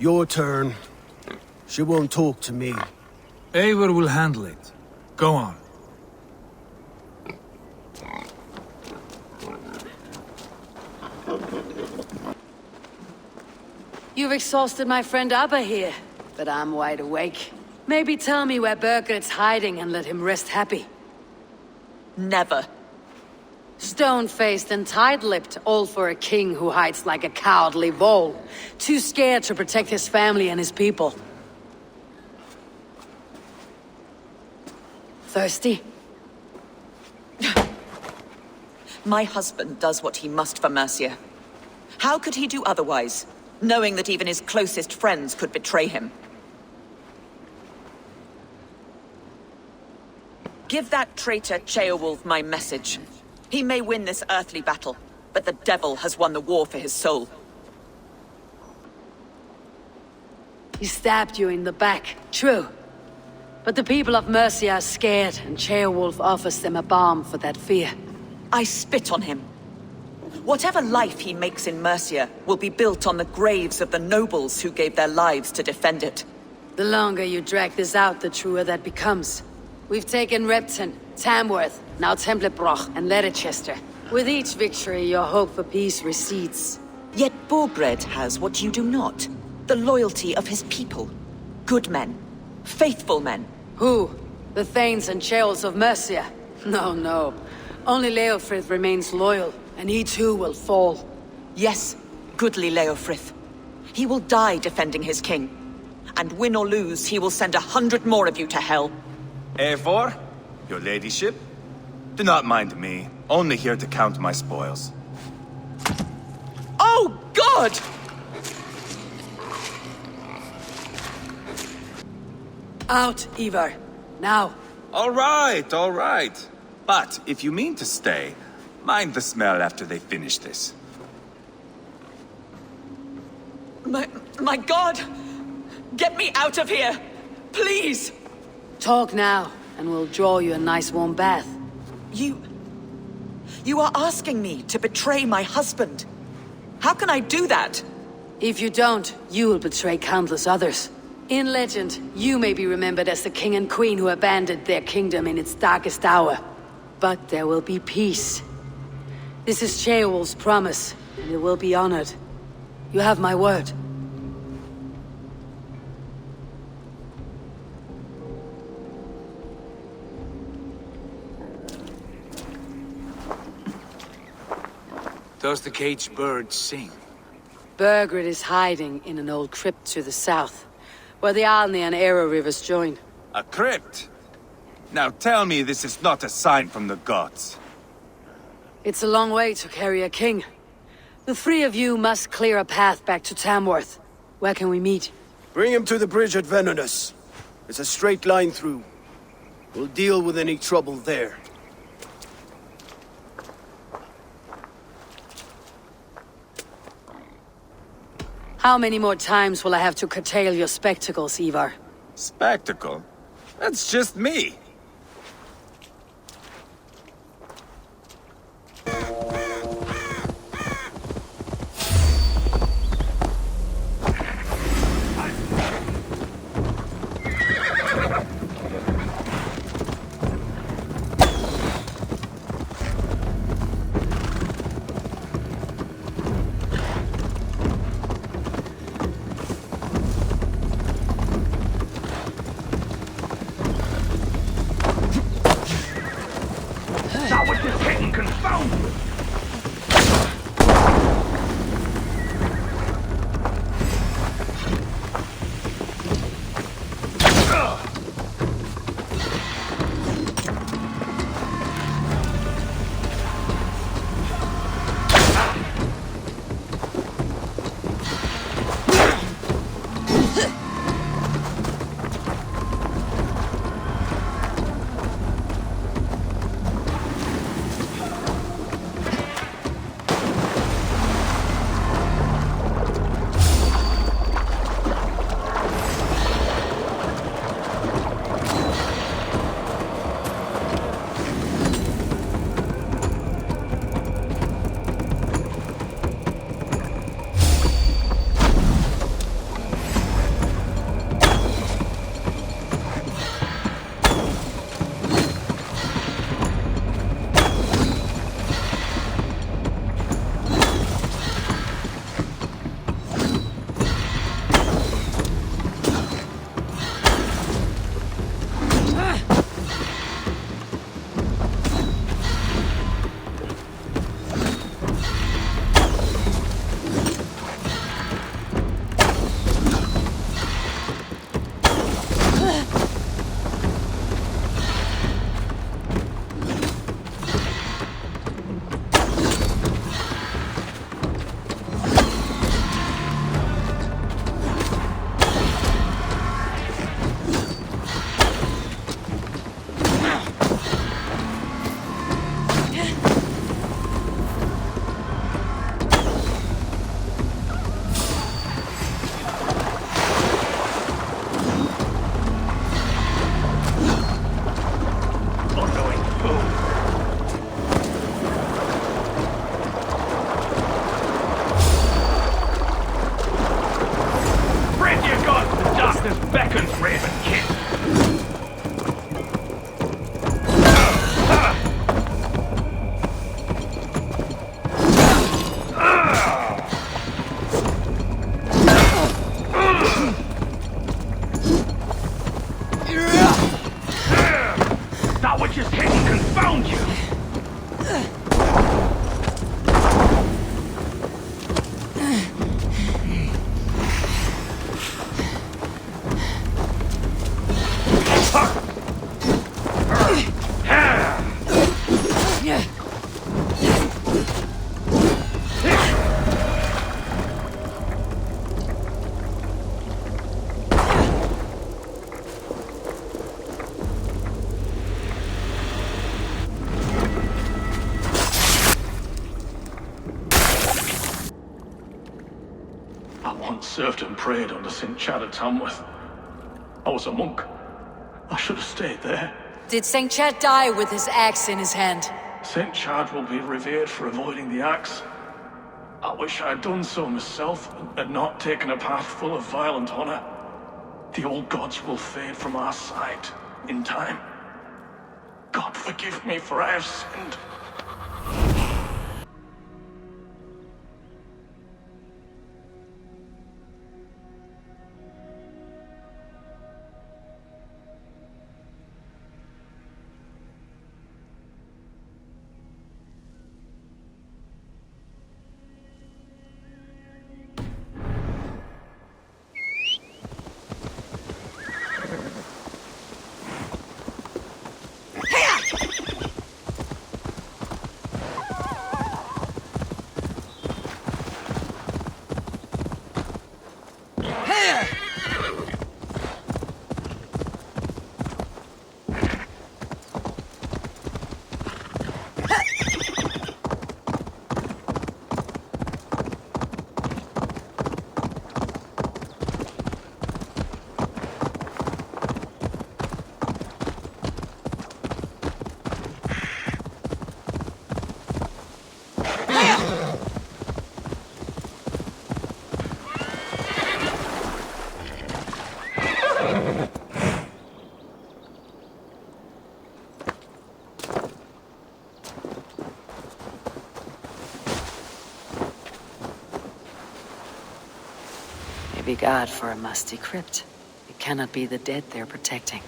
Your turn. She won't talk to me. Eivor will handle it. Go on. You've exhausted my friend Abba here, but I'm wide awake. Maybe tell me where Birgit's hiding and let him rest happy. Never. Stone-faced and tight-lipped, all for a king who hides like a cowardly vole. Too scared to protect his family and his people. Thirsty? My husband does what he must for Mercia. How could he do otherwise, knowing that even his closest friends could betray him? Give that traitor Ceolwulf my message. He may win this earthly battle, but the devil has won the war for his soul. He stabbed you in the back, true. But the people of Mercia are scared, and Ceolwulf offers them a balm for that fear. I spit on him. Whatever life he makes in Mercia will be built on the graves of the nobles who gave their lives to defend it. The longer you drag this out, the truer that becomes. We've taken Repton, Tamworth, now Templebroch and Leicester. With each victory, your hope for peace recedes. Yet Borgred has what you do not. The loyalty of his people. Good men. Faithful men. Who? The Thanes and Ceolls of Mercia? No, no. Only Leofrith remains loyal, and he too will fall. Yes, goodly Leofrith. He will die defending his king. And win or lose, he will send 100 more of you to hell. Eivor, your ladyship? Do not mind me. Only here to count my spoils. Oh, God! Out, Ivar. Now. All right. But if you mean to stay, mind the smell after they finish this. My God! Get me out of here! Please! Talk now, and we'll draw you a nice warm bath. You are asking me to betray my husband. How can I do that? If you don't, you will betray countless others. In legend, you may be remembered as the king and queen who abandoned their kingdom in its darkest hour. But there will be peace. This is Ceolwulf's promise, and it will be honored. You have my word. Does the caged bird sing? Birgit is hiding in an old crypt to the south, where the Alni and Arrow rivers join. A crypt? Now tell me this is not a sign from the gods. It's a long way to carry a king. The three of you must clear a path back to Tamworth. Where can we meet? Bring him to the bridge at Venonus. It's a straight line through. We'll deal with any trouble there. How many more times will I have to curtail your spectacles, Ivar? Spectacle? That's just me. just hit and confound you! Served and prayed under St. Chad at Tamworth. I was a monk. I should have stayed there. Did St. Chad die with his axe in his hand? St. Chad will be revered for avoiding the axe. I wish I'd done so myself and not taken a path full of violent honor. The old gods will fade from our sight in time. God forgive me, for I have sinned. Maybe God for a musty crypt. It cannot be the dead they're protecting.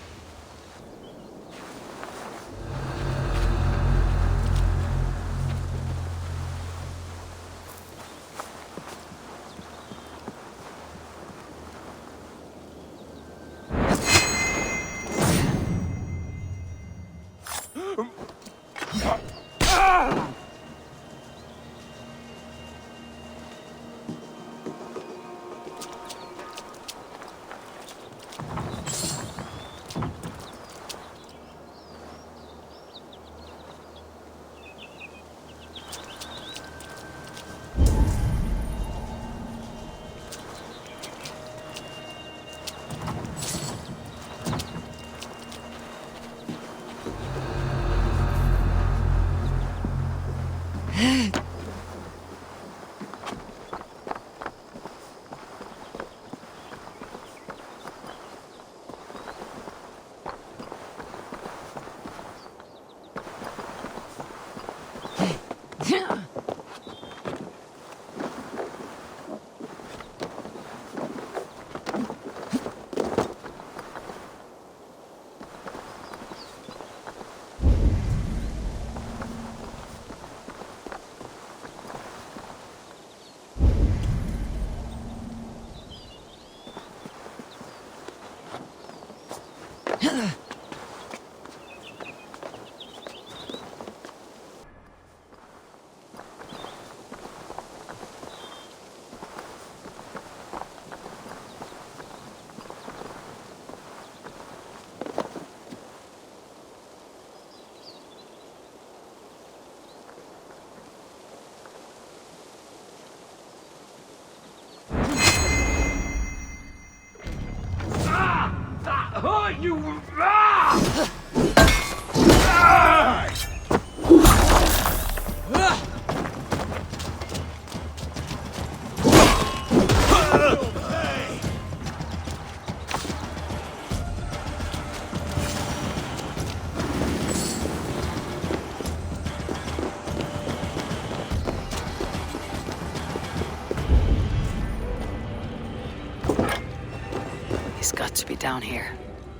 He's got to be down here.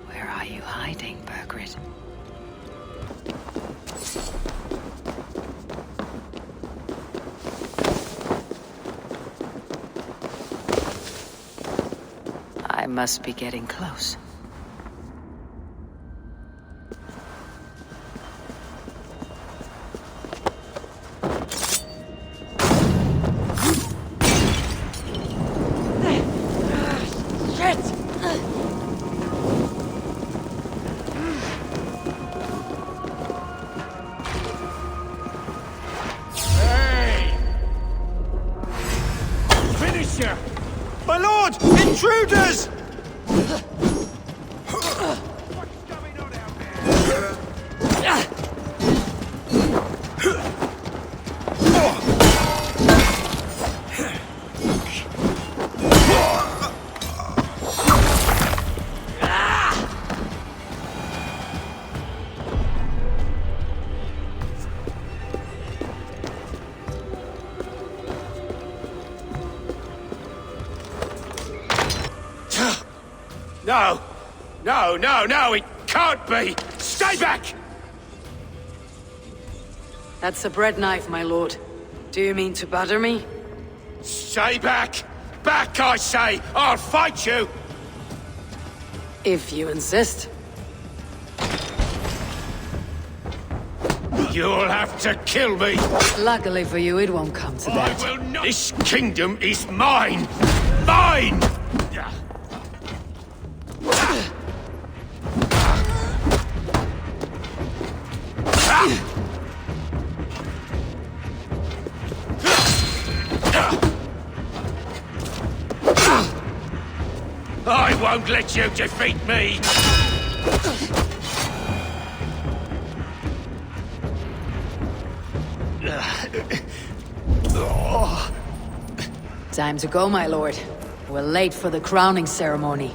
Where are you hiding, Birgit? must be getting close. My lord! Intruders! No! No, no, no! It can't be! Stay back! That's a bread knife, my lord. Do you mean to butter me? Stay back! Back, I say! I'll fight you! If you insist. You'll have to kill me! Luckily for you, it won't come to that. I will not! This kingdom is mine! Mine! I won't let you defeat me! Time to go, my lord. We're late for the crowning ceremony.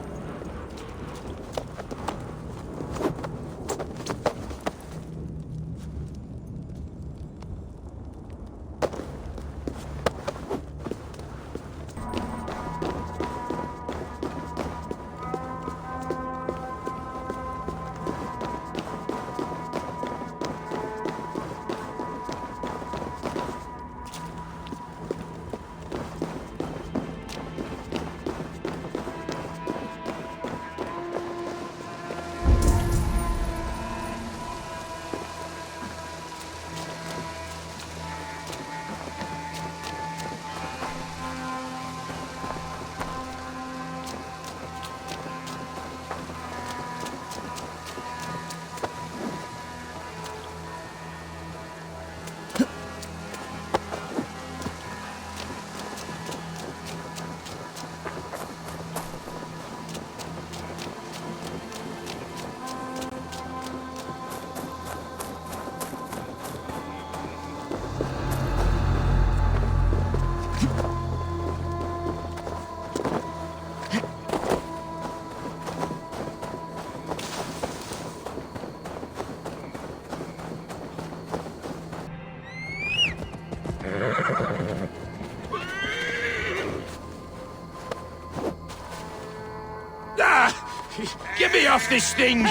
Get me off this thing!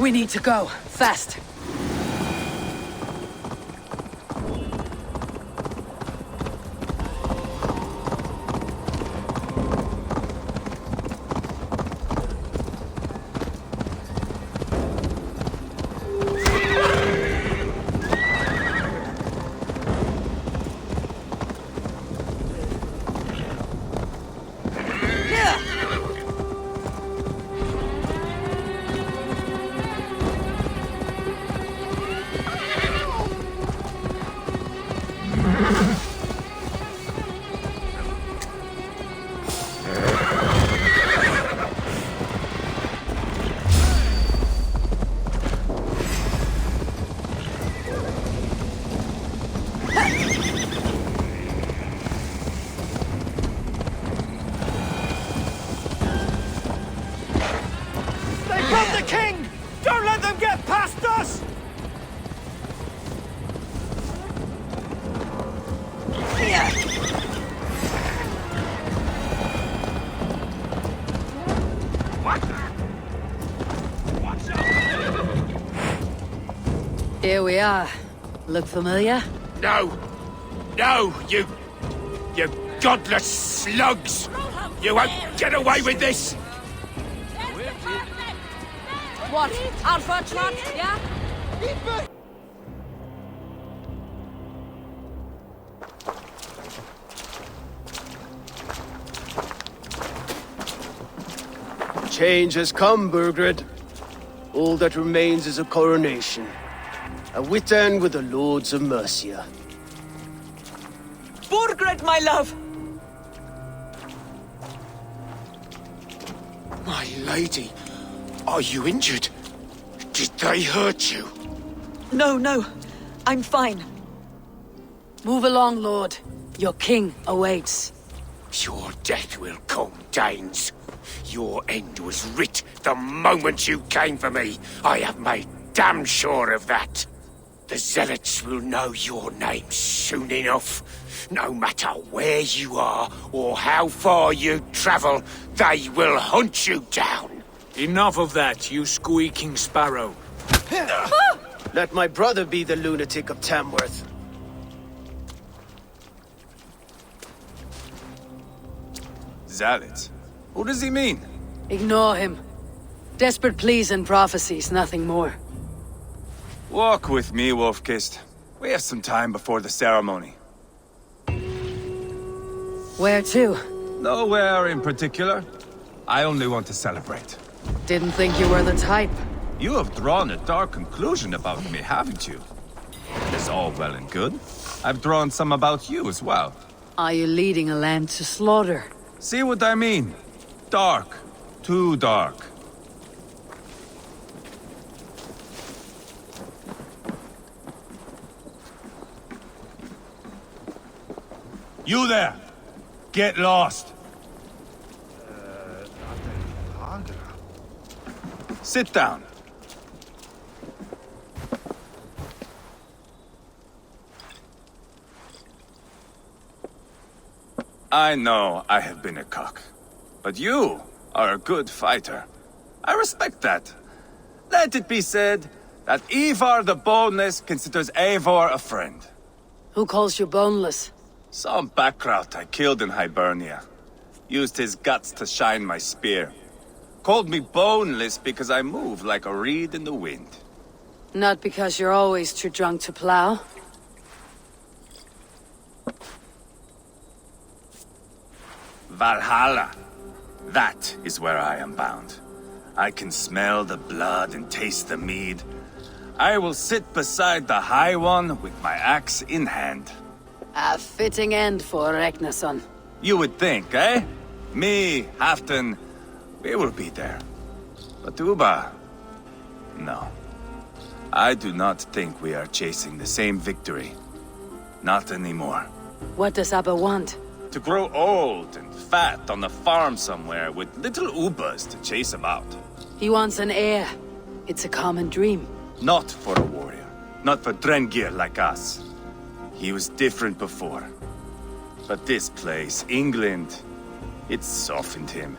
We need to go. Fast. The king! Don't let them get past us! Here we are. Look familiar? No! No, you godless slugs! You won't get away with this! What? Alpha truck? Yeah? Change has come, Burgred. All that remains is a coronation. A wit end with the Lords of Mercia. Burgred, my love! My lady, are you injured? Did they hurt you? No, no. I'm fine. Move along, Lord. Your king awaits. Your death will come, Danes. Your end was writ the moment you came for me. I have made damn sure of that. The Zealots will know your name soon enough. No matter where you are or how far you travel, they will hunt you down. Enough of that, you squeaking sparrow. Let my brother be the lunatic of Tamworth. Zealots? Who does he mean? Ignore him. Desperate pleas and prophecies, nothing more. Walk with me, Wolfkist. We have some time before the ceremony. Where to? Nowhere in particular. I only want to celebrate. Didn't think you were the type. You have drawn a dark conclusion about me, haven't you? It's all well and good. I've drawn some about you as well. Are you leading a land to slaughter? See what I mean? Dark. Too dark. You there! Get lost! Sit down. I know I have been a cock, but you are a good fighter. I respect that. Let it be said that Ivar the Boneless considers Eivor a friend. Who calls you boneless? Some backrout I killed in Hibernia. Used his guts to shine my spear. Called me boneless because I move like a reed in the wind. Not because you're always too drunk to plow. Valhalla. That is where I am bound. I can smell the blood and taste the mead. I will sit beside the High One with my axe in hand. A fitting end for Ragnarsson. You would think, eh? Me, Halfdan, we will be there. But Uba... no. I do not think we are chasing the same victory. Not anymore. What does Abba want? To grow old and fat on the farm somewhere with little Ubas to chase him out. He wants an heir. It's a common dream. Not for a warrior. Not for Drengir like us. He was different before. But this place, England, it softened him.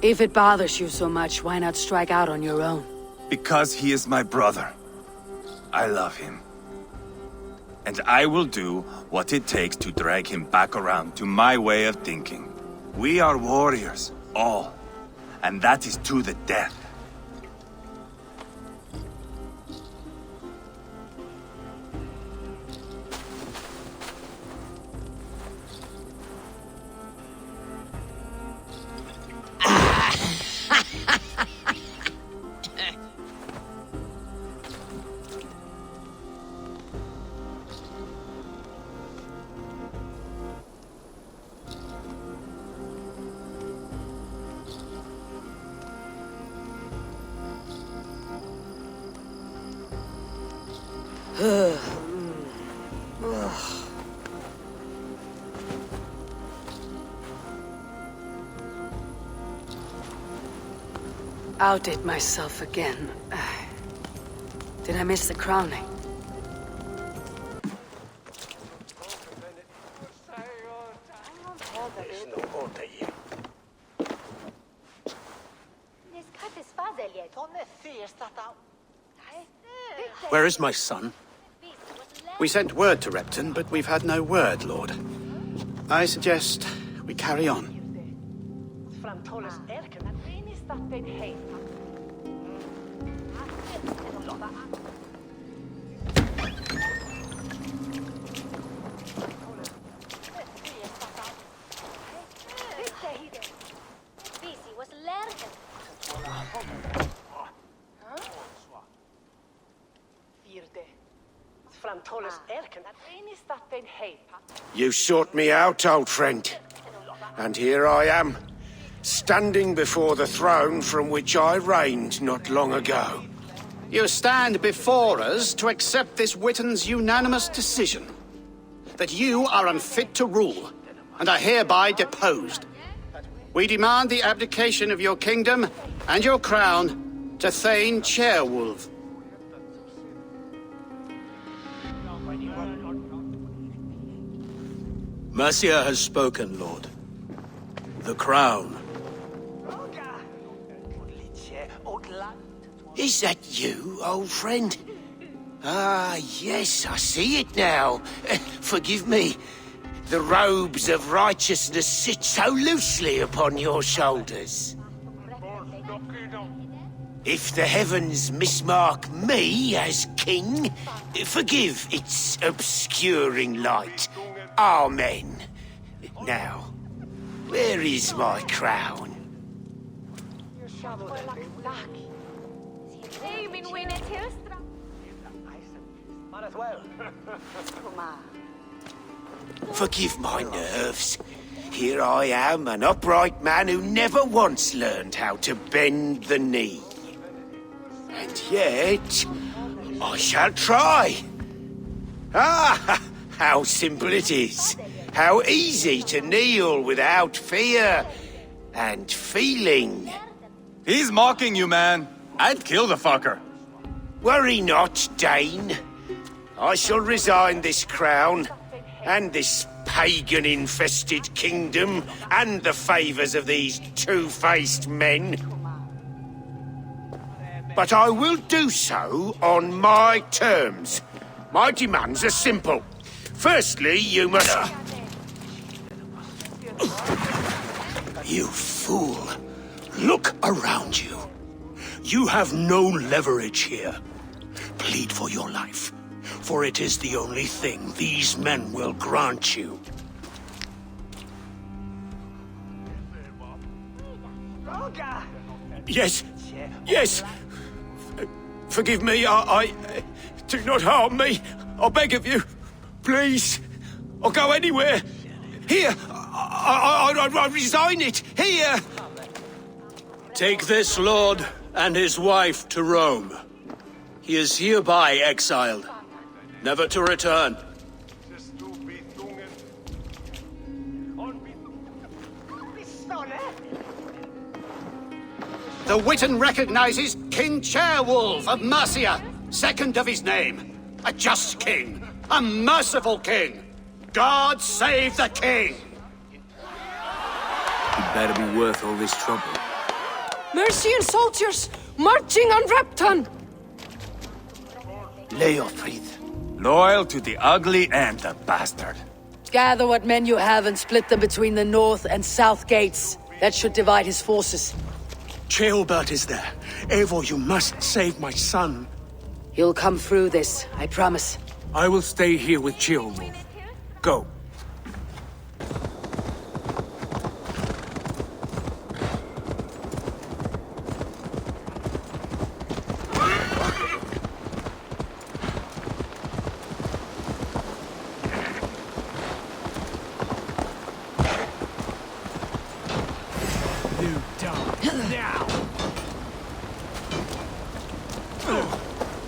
If it bothers you so much, why not strike out on your own? Because he is my brother. I love him. And I will do what it takes to drag him back around to my way of thinking. We are warriors, all. And that is to the death. Outdid myself again. Did I miss the crowning? Where is my son? We sent word to Repton, but we've had no word, Lord. I suggest we carry on. You sought me out, old friend. And here I am, standing before the throne from which I reigned not long ago. You stand before us to accept this Witten's unanimous decision. That you are unfit to rule, and are hereby deposed. We demand the abdication of your kingdom and your crown to Thane Chairwolf. Mercia has spoken, Lord. The crown. Is that you, old friend? Ah, yes, I see it now. Forgive me. The robes of righteousness sit so loosely upon your shoulders. If the heavens mismark me as king, forgive its obscuring light. Amen. Now, where is my crown? Forgive my nerves. Here I am, an upright man who never once learned how to bend the knee. And yet, I shall try. Ah, how simple it is. How easy to kneel without fear and feeling. He's mocking you, man. I'd kill the fucker. Worry not, Dane. I shall resign this crown, and this pagan-infested kingdom, and the favours of these two-faced men. But I will do so on my terms. My demands are simple. Firstly, you must... You fool. Look around you. You have no leverage here. Plead for your life, for it is the only thing these men will grant you. Yes, yes. Forgive me, I do not harm me. I beg of you. Please. I'll go anywhere. Here. I resign it. Here. Take this lord and his wife to Rome. He is hereby exiled, never to return. The Witten recognizes King Chairwolf of Mercia, second of his name. A just king, a merciful king. God save the king! It better be worth all this trouble. Mercian soldiers marching on Repton! Leofrith. Loyal to the ugly and the bastard. Gather what men you have and split them between the north and south gates. That should divide his forces. Ceolbert is there. Eivor, you must save my son. You'll come through this, I promise. I will stay here with Ceolmord. Go.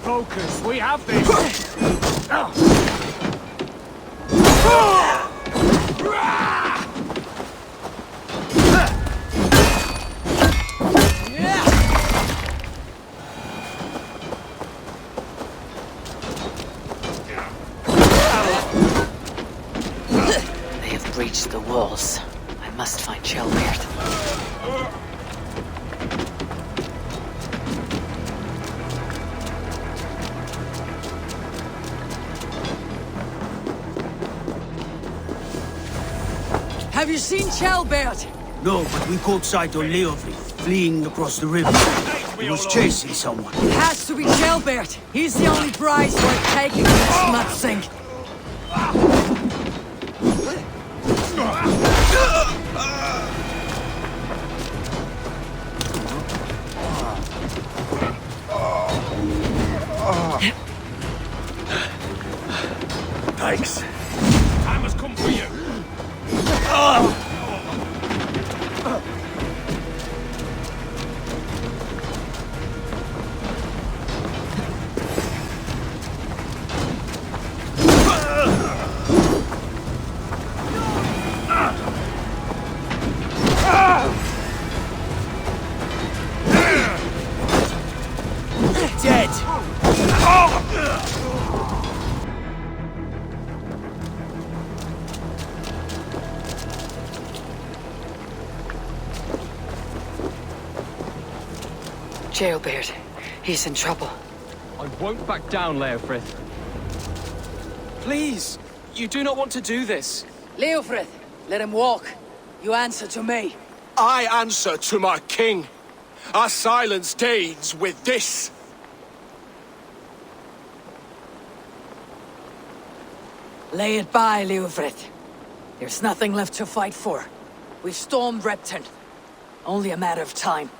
Focus, we have this! They have breached the walls. I must find Ceolbert. Have you seen Ceolbert? No, but we caught sight of Leofrith fleeing across the river. He was chasing someone. It has to be Ceolbert. He's the only prize worth taking from this mudsink. Thanks. I must come for you! Dead! Ceolbert. He's in trouble. I won't back down, Leofrith. Please, you do not want to do this. Leofrith, let him walk. You answer to me. I answer to my king. I silence Danes with this. Lay it by, Leofrith. There's nothing left to fight for. We've stormed Repton. Only a matter of time.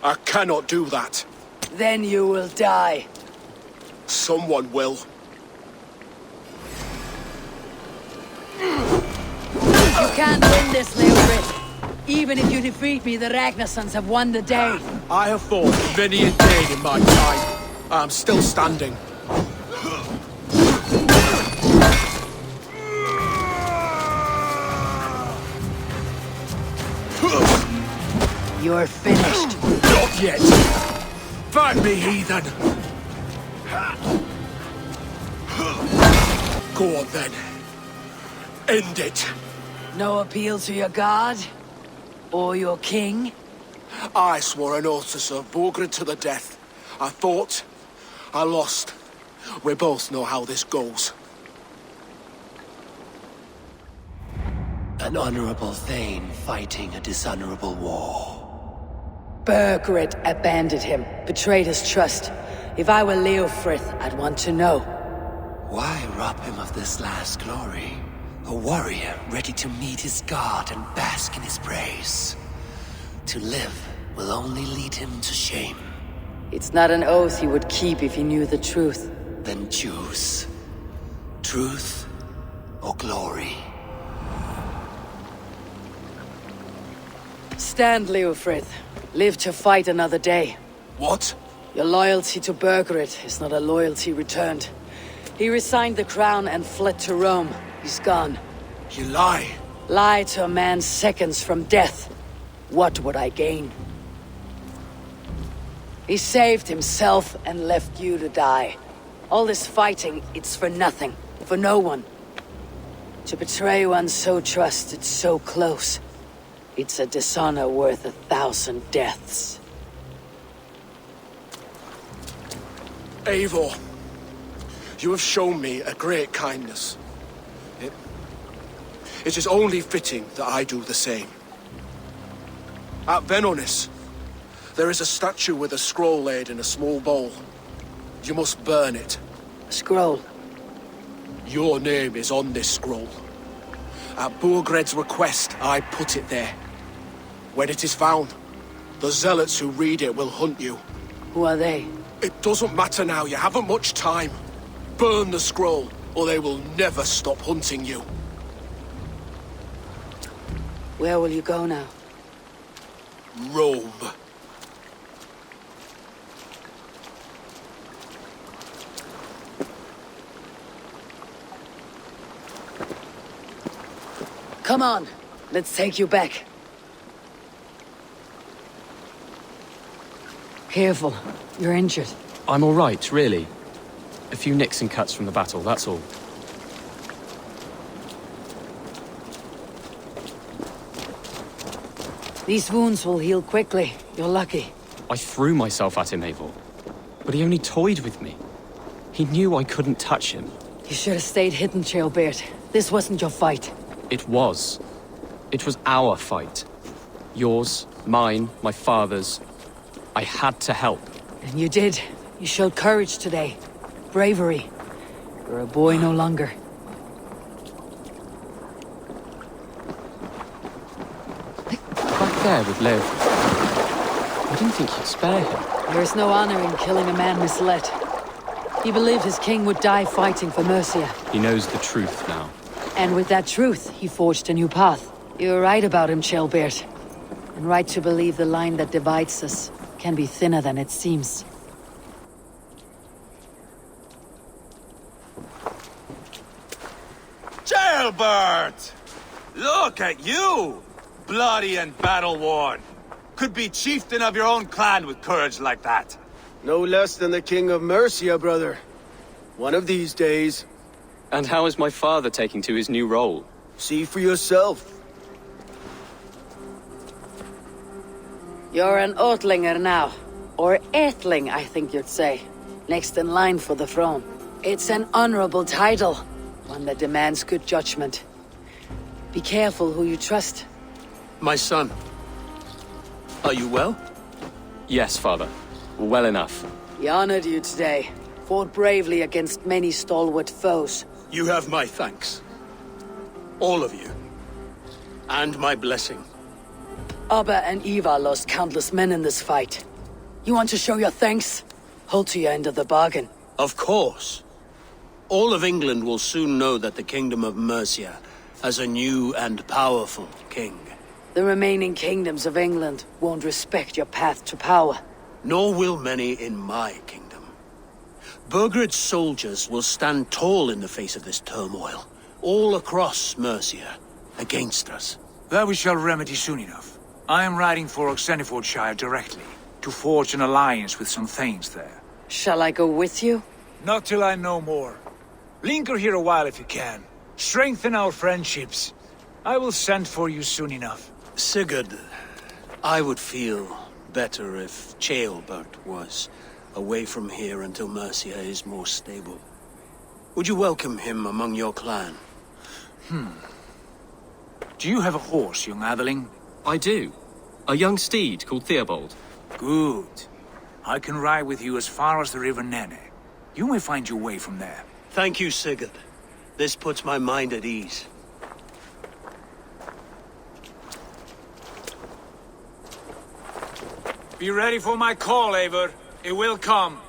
I cannot do that. Then you will die. Someone will. You can't win this, Leofrith. Even if you defeat me, the Ragnarsons have won the day. I have fought many a Dane in my time. I'm still standing. You're finished. Not yet. Fight me, heathen. Go on then. End it. No appeal to your god? Or your king? I swore an oath to serve Borgred to the death. I fought. I lost. We both know how this goes. An honorable Thane fighting a dishonorable war. Burgred abandoned him, betrayed his trust. If I were Leofrith, I'd want to know. Why rob him of this last glory? A warrior ready to meet his god and bask in his praise. To live will only lead him to shame. It's not an oath he would keep if he knew the truth. Then choose. Truth or glory. Stand, Leofrith. Live to fight another day. What? Your loyalty to Burgred is not a loyalty returned. He resigned the crown and fled to Rome. He's gone. You lie. Lie to a man seconds from death. What would I gain? He saved himself and left you to die. All this fighting, it's for nothing. For no one. To betray one so trusted, so close. It's a dishonor worth 1,000 deaths. Eivor, you have shown me a great kindness. It is only fitting that I do the same. At Venonis, there is a statue with a scroll laid in a small bowl. You must burn it. A scroll? Your name is on this scroll. At Burgred's request, I put it there. When it is found, the zealots who read it will hunt you. Who are they? It doesn't matter now, you haven't much time. Burn the scroll, or they will never stop hunting you. Where will you go now? Rome. Come on, let's take you back. Careful, you're injured. I'm all right, really. A few nicks and cuts from the battle, that's all. These wounds will heal quickly. You're lucky. I threw myself at him, Eivor. But he only toyed with me. He knew I couldn't touch him. You should have stayed hidden, Ceolbert. This wasn't your fight. It was. It was our fight. Yours, mine, my father's. I had to help. And you did. You showed courage today. Bravery. You're a boy no longer. Back there with Lev. I didn't think you'd spare him. There is no honor in killing a man misled. He believed his king would die fighting for Mercia. He knows the truth now. And with that truth, he forged a new path. You were right about him, Ceolbert. And right to believe the line that divides us can be thinner than it seems. Jailbird! Look at you! Bloody and battle-worn. Could be chieftain of your own clan with courage like that. No less than the king of Mercia, brother. One of these days. And how is my father taking to his new role? See for yourself. You're an Oatlinger now. Or Aethling, I think you'd say. Next in line for the throne. It's an honorable title. One that demands good judgment. Be careful who you trust. My son. Are you well? Yes, father. Well enough. He honored you today. Fought bravely against many stalwart foes. You have my thanks. All of you. And my blessing. Abba and Eva lost countless men in this fight. You want to show your thanks? Hold to your end of the bargain. Of course. All of England will soon know that the Kingdom of Mercia has a new and powerful king. The remaining kingdoms of England won't respect your path to power. Nor will many in my kingdom. Burgred's soldiers will stand tall in the face of this turmoil, all across Mercia, against us. That we shall remedy soon enough. I am riding for Oxenfordshire directly, to forge an alliance with some thanes there. Shall I go with you? Not till I know more. Linger here a while if you can. Strengthen our friendships. I will send for you soon enough. Sigurd, I would feel better if Ceolbert was away from here until Mercia is more stable. Would you welcome him among your clan? Do you have a horse, young Atheling? I do. A young steed called Theobald. Good. I can ride with you as far as the River Nene. You may find your way from there. Thank you, Sigurd. This puts my mind at ease. Be ready for my call, Eivor. It will come.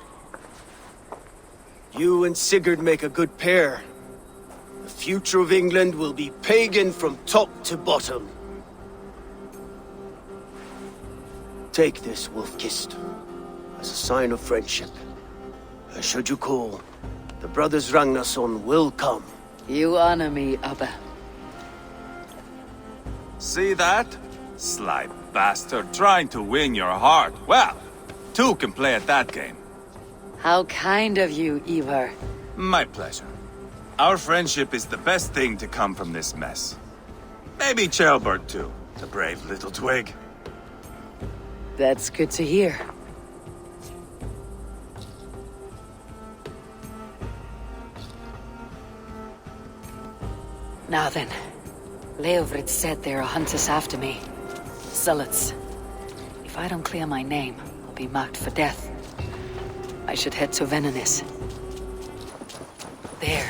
You and Sigurd make a good pair. The future of England will be pagan from top to bottom. Take this, Wolf-Kissed, as a sign of friendship. Should you call, the brothers Ragnarsson will come. You honor me, Abba. See that? Sly bastard trying to win your heart. Well, two can play at that game. How kind of you, Ivar. My pleasure. Our friendship is the best thing to come from this mess. Maybe Ceolbert too. A brave little twig. That's good to hear. Now then, Leofrid said there are hunters after me. Zealots. If I don't clear my name, I'll be marked for death. I should head to Venenis. There.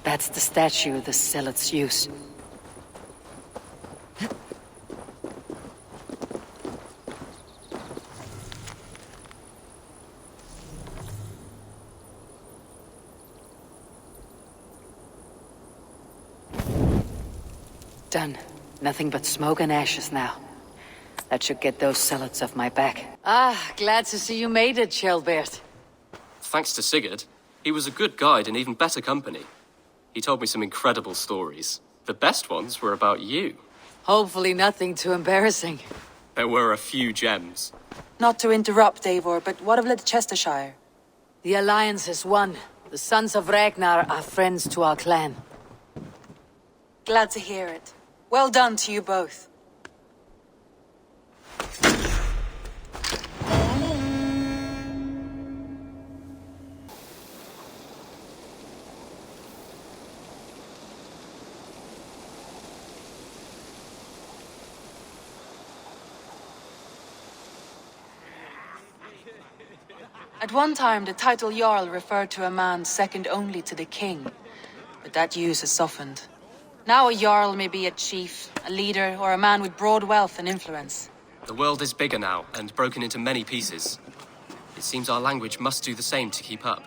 That's the statue the Zealots use. Done. Nothing but smoke and ashes now. That should get those zealots off my back. Ah, glad to see you made it, Kjellbert. Thanks to Sigurd, he was a good guide and even better company. He told me some incredible stories. The best ones were about you. Hopefully nothing too embarrassing. There were a few gems. Not to interrupt, Eivor, but what of Leicestershire? The Alliance is won. The Sons of Ragnar are friends to our clan. Glad to hear it. Well done to you both. At one time, the title Jarl referred to a man second only to the king, but that use has softened. Now a Jarl may be a chief, a leader, or a man with broad wealth and influence. The world is bigger now, and broken into many pieces. It seems our language must do the same to keep up.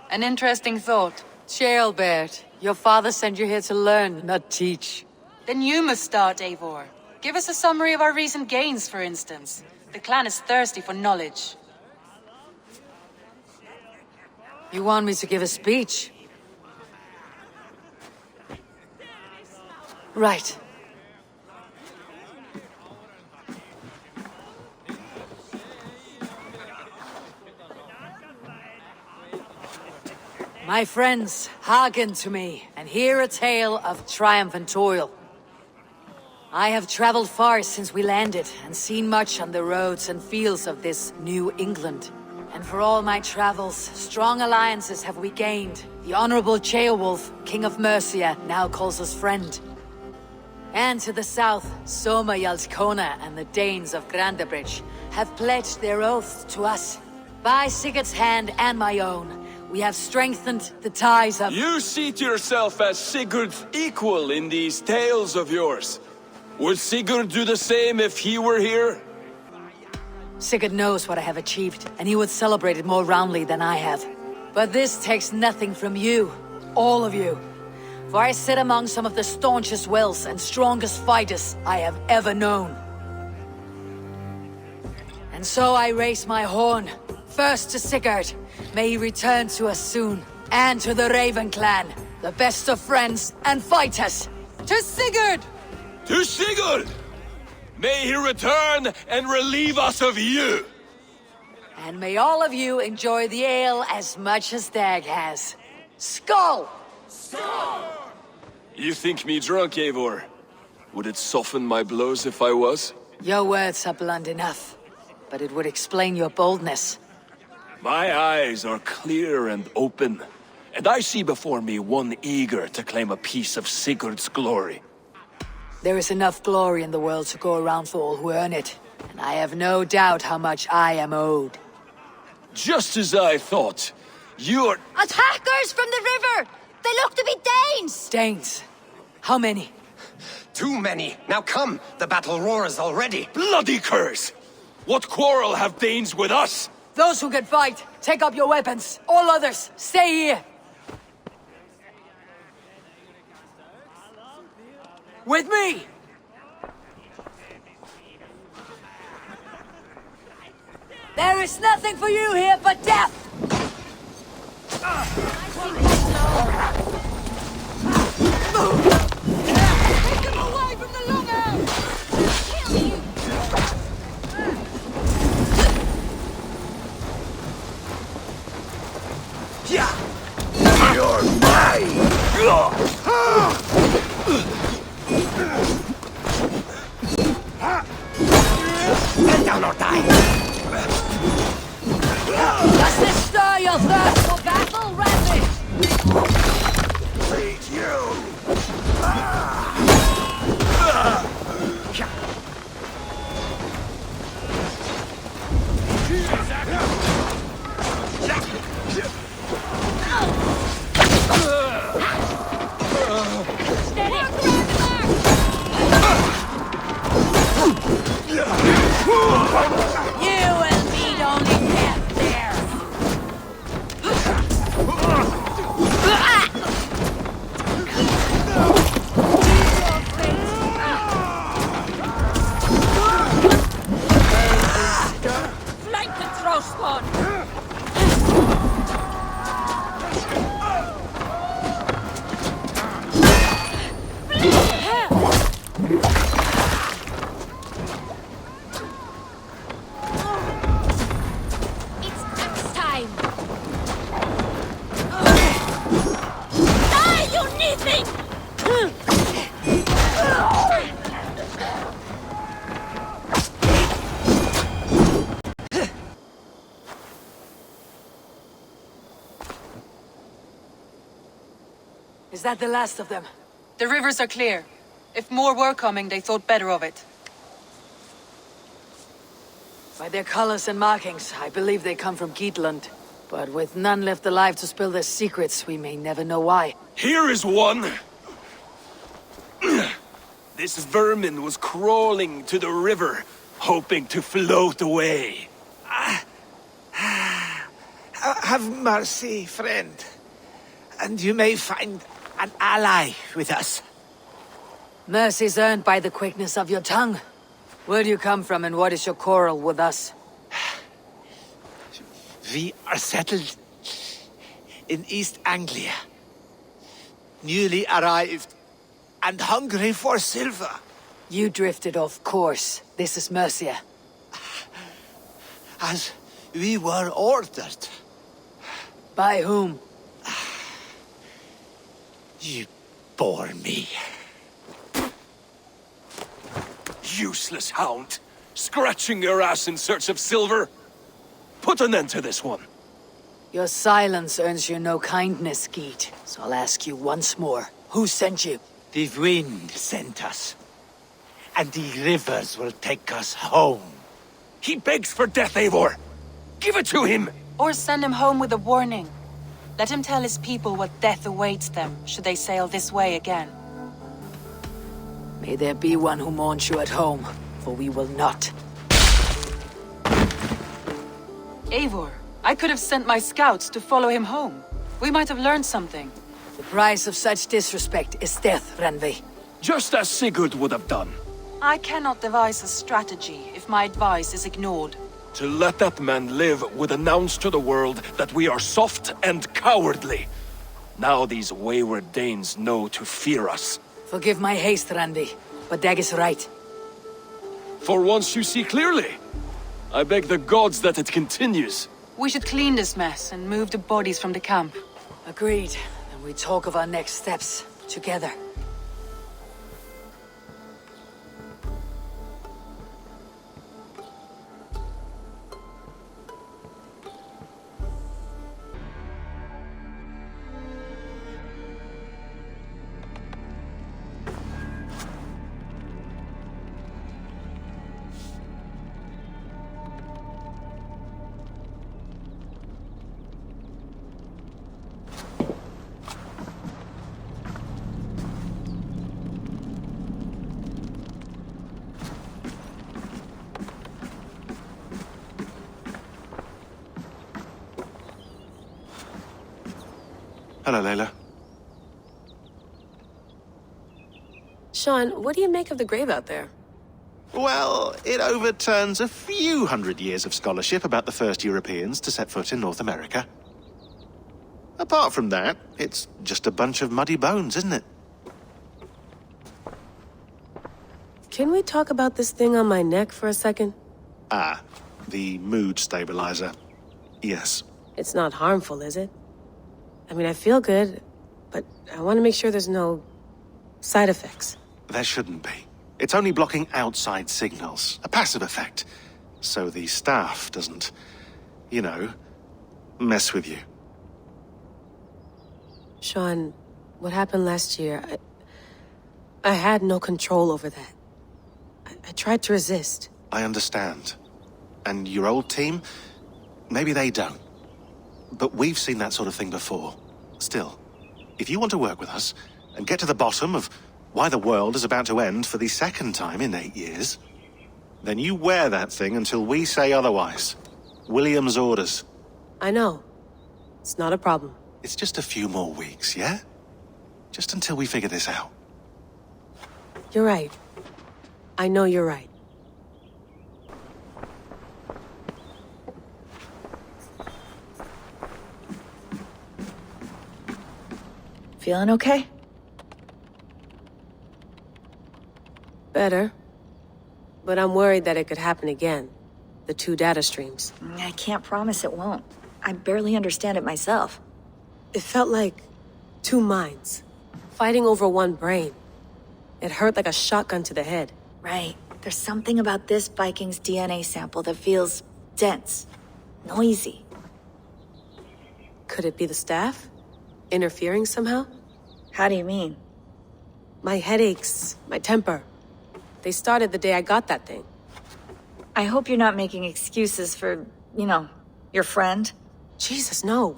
An interesting thought. Kjellbert, your father sent you here to learn, not teach. Then you must start, Eivor. Give us a summary of our recent gains, for instance. The clan is thirsty for knowledge. You want me to give a speech? Right. My friends, hearken to me, and hear a tale of triumph and toil. I have traveled far since we landed, and seen much on the roads and fields of this New England. And for all my travels, strong alliances have we gained. The Honorable Ceolwulf, King of Mercia, now calls us friend. And to the south, Soma Jarlskona and the Danes of Grandabridge have pledged their oaths to us. By Sigurd's hand and my own, we have strengthened the ties of— You seat yourself as Sigurd's equal in these tales of yours. Would Sigurd do the same if he were here? Sigurd knows what I have achieved, and he would celebrate it more roundly than I have. But this takes nothing from you, all of you. For I sit among some of the staunchest wills and strongest fighters I have ever known. And so I raise my horn, first to Sigurd, may he return to us soon, and to the Raven clan, the best of friends and fighters. To Sigurd! To Sigurd! May he return and relieve us of you! And may all of you enjoy the ale as much as Dag has. Skull! Skull! You think me drunk, Eivor? Would it soften my blows if I was? Your words are blunt enough, but it would explain your boldness. My eyes are clear and open, and I see before me one eager to claim a piece of Sigurd's glory. There is enough glory in the world to go around for all who earn it, and I have no doubt how much I am owed. Just as I thought. You're— Attackers from the river! They look to be Danes! Danes? How many? Too many. Now come, the battle roars already. Bloody curse! What quarrel have Danes with us? Those who can fight, take up your weapons. All others, stay here. With me! There is nothing for you here but death! Take them away from the longhouse! Kill you! Yeah! You're mine! shall thirst for battle, Rabbit! Lead You will meet only death there! Flank the Trostland! Is that the last of them? The rivers are clear. If more were coming, they thought better of it. By their colors and markings, I believe they come from Geatland. But with none left alive to spill their secrets, we may never know why. Here is one! This vermin was crawling to the river, hoping to float away. Have mercy, friend. And you may find an ally with us. Mercy's earned by the quickness of your tongue. Where do you come from and what is your quarrel with us? We are settled in East Anglia. Newly arrived and hungry for silver. You drifted off course. This is Mercia. As we were ordered. By whom? You bore me. Useless hound! Scratching your ass in search of silver! Put an end to this one! Your silence earns you no kindness, Geet. So I'll ask you once more. Who sent you? The wind sent us. And the rivers will take us home. He begs for death, Eivor! Give it to him! Or send him home with a warning. Let him tell his people what death awaits them, should they sail this way again. May there be one who mourns you at home, for we will not. Eivor, I could have sent my scouts to follow him home. We might have learned something. The price of such disrespect is death, Randvi. Just as Sigurd would have done. I cannot devise a strategy if my advice is ignored. To let that man live would announce to the world that we are soft and cowardly. Now these wayward Danes know to fear us. Forgive my haste, Randvi, but Dag is right. For once you see clearly. I beg the gods that it continues. We should clean this mess and move the bodies from the camp. Agreed. And we talk of our next steps, together. Hello, Layla. Sean, what do you make of the grave out there? Well, it overturns a few hundred years of scholarship about the first Europeans to set foot in North America. Apart from that, it's just a bunch of muddy bones, isn't it? Can we talk about this thing on my neck for a second? Ah, the mood stabilizer. Yes. It's not harmful, is it? I mean, I feel good, but I want to make sure there's no side effects. There shouldn't be. It's only blocking outside signals, a passive effect. So the staff doesn't, you know, mess with you. Sean, what happened last year, I had no control over that. I tried to resist. I understand. And your old team, maybe they don't. But we've seen that sort of thing before. Still, if you want to work with us and get to the bottom of why the world is about to end for the second time in 8 years, then you wear that thing until we say otherwise. William's orders. I know. It's not a problem. It's just a few more weeks, yeah? Just until we figure this out. You're right. I know you're right. Feeling okay? Better. But I'm worried that it could happen again. The 2 data streams. I can't promise it won't. I barely understand it myself. It felt like 2 minds, fighting over 1 brain. It hurt like a shotgun to the head. Right. There's something about this Viking's DNA sample that feels dense, noisy. Could it be the staff? Interfering somehow? How do you mean? My headaches, my temper. They started the day I got that thing. I hope you're not making excuses for, your friend. Jesus, no.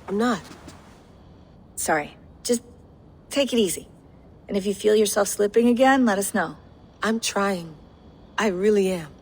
I'm not. Sorry. Just take it easy. And if you feel yourself slipping again, let us know. I'm trying. I really am.